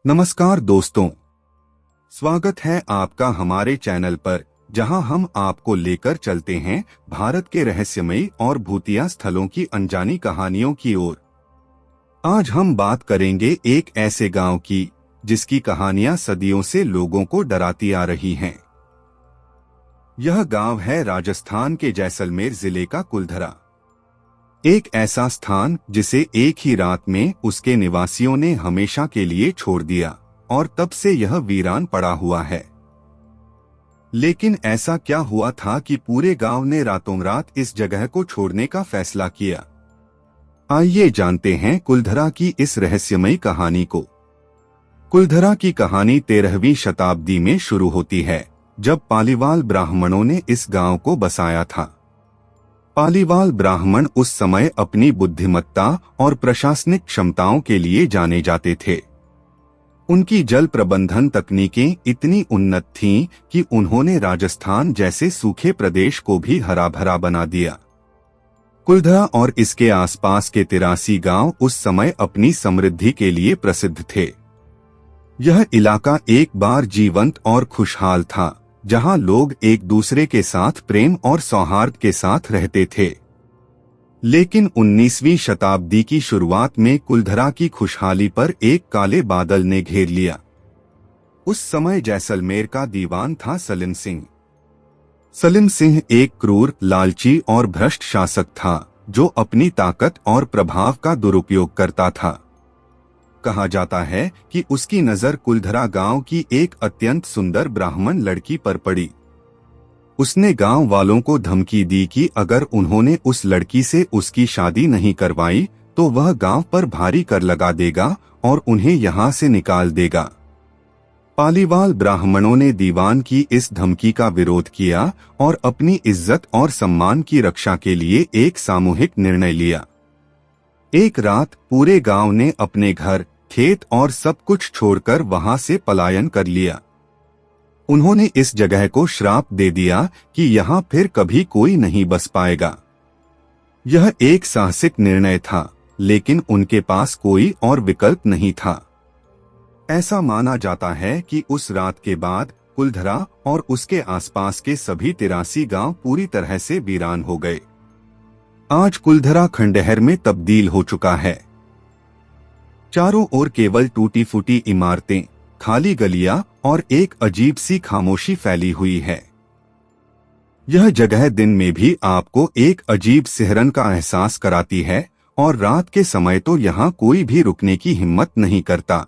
नमस्कार दोस्तों, स्वागत है आपका हमारे चैनल पर, जहां हम आपको लेकर चलते हैं भारत के रहस्यमयी और भूतिया स्थलों की अनजानी कहानियों की ओर। आज हम बात करेंगे एक ऐसे गांव की जिसकी कहानियां सदियों से लोगों को डराती आ रही हैं। यह गांव है राजस्थान के जैसलमेर जिले का कुलधरा। एक ऐसा स्थान जिसे एक ही रात में उसके निवासियों ने हमेशा के लिए छोड़ दिया और तब से यह वीरान पड़ा हुआ है। लेकिन ऐसा क्या हुआ था कि पूरे गांव ने रातों रात इस जगह को छोड़ने का फैसला किया? आइए जानते हैं कुलधरा की इस रहस्यमयी कहानी को। कुलधरा की कहानी 13वीं शताब्दी में शुरू होती है, जब पालीवाल ब्राह्मणों ने इस गांव को बसाया था। पालीवाल ब्राह्मण उस समय अपनी बुद्धिमत्ता और प्रशासनिक क्षमताओं के लिए जाने जाते थे। उनकी जल प्रबंधन तकनीकें इतनी उन्नत थीं कि उन्होंने राजस्थान जैसे सूखे प्रदेश को भी हरा भरा बना दिया। कुलधरा और इसके आसपास के 83 गांव उस समय अपनी समृद्धि के लिए प्रसिद्ध थे। यह इलाका एक बार जीवंत और खुशहाल था, जहां लोग एक दूसरे के साथ प्रेम और सौहार्द के साथ रहते थे। लेकिन 19वीं शताब्दी की शुरुआत में कुलधरा की खुशहाली पर एक काले बादल ने घेर लिया। उस समय जैसलमेर का दीवान था सलीम सिंह। सलीम सिंह एक क्रूर, लालची और भ्रष्ट शासक था जो अपनी ताकत और प्रभाव का दुरुपयोग करता था। कहा जाता है कि उसकी नजर कुलधरा गांव की एक अत्यंत सुंदर ब्राह्मण लड़की पर पड़ी। उसने गांव वालों को धमकी दी कि अगर उन्होंने उस लड़की से उसकी शादी नहीं करवाई तो वह गांव पर भारी कर लगा देगा और उन्हें यहां से निकाल देगा। पालीवाल ब्राह्मणों ने दीवान की इस धमकी का विरोध किया और अपनी इज्जत और सम्मान की रक्षा के लिए एक सामूहिक निर्णय लिया। एक रात पूरे गांव ने अपने घर, खेत और सब कुछ छोड़कर वहां से पलायन कर लिया। उन्होंने इस जगह को श्राप दे दिया कि यहाँ फिर कभी कोई नहीं बस पाएगा। यह एक साहसिक निर्णय था, लेकिन उनके पास कोई और विकल्प नहीं था। ऐसा माना जाता है कि उस रात के बाद कुलधरा और उसके आसपास के सभी 83 गांव पूरी तरह से वीरान हो गए। आज कुलधरा खंडहर में तब्दील हो चुका है। चारों ओर केवल टूटी फूटी इमारतें, खाली गलियां और एक अजीब सी खामोशी फैली हुई है। यह जगह दिन में भी आपको एक अजीब सिहरन का एहसास कराती है और रात के समय तो यहाँ कोई भी रुकने की हिम्मत नहीं करता।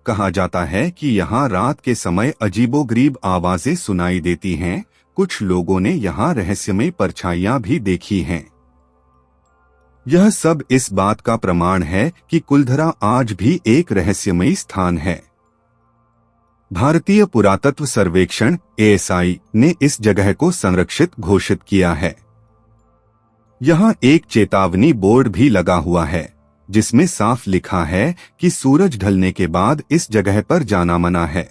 कहा जाता है कि यहाँ रात के समय अजीबोगरीब आवाजें सुनाई देती हैं। कुछ लोगों ने यहाँ रहस्यमय परछाइयां भी देखी हैं। यह सब इस बात का प्रमाण है कि कुलधरा आज भी एक रहस्यमयी स्थान है। भारतीय पुरातत्व सर्वेक्षण (ASI) ने इस जगह को संरक्षित घोषित किया है। यहाँ एक चेतावनी बोर्ड भी लगा हुआ है, जिसमें साफ लिखा है कि सूरज ढलने के बाद इस जगह पर जाना मना है।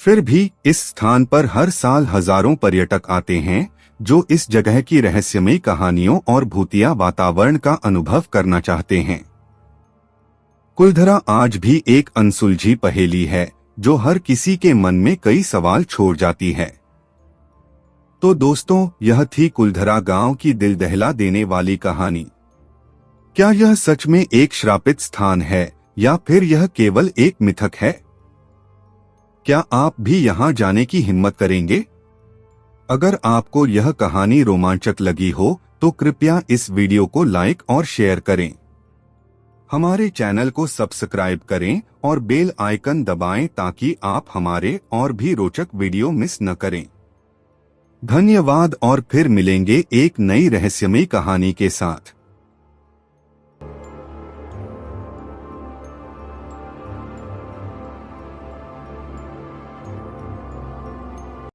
फिर भी इस स्थान पर हर साल हजारों पर्यटक आते हैं जो इस जगह की रहस्यमयी कहानियों और भूतिया वातावरण का अनुभव करना चाहते हैं। कुलधरा आज भी एक अनसुलझी पहेली है जो हर किसी के मन में कई सवाल छोड़ जाती है। तो दोस्तों, यह थी कुलधरा गांव की दिल दहला देने वाली कहानी। क्या यह सच में एक श्रापित स्थान है या फिर यह केवल एक मिथक है? क्या आप भी यहां जाने की हिम्मत करेंगे? अगर आपको यह कहानी रोमांचक लगी हो तो कृपया इस वीडियो को लाइक और शेयर करें। हमारे चैनल को सब्सक्राइब करें और बेल आइकन दबाएं ताकि आप हमारे और भी रोचक वीडियो मिस न करें। धन्यवाद और फिर मिलेंगे एक नई रहस्यमयी कहानी के साथ।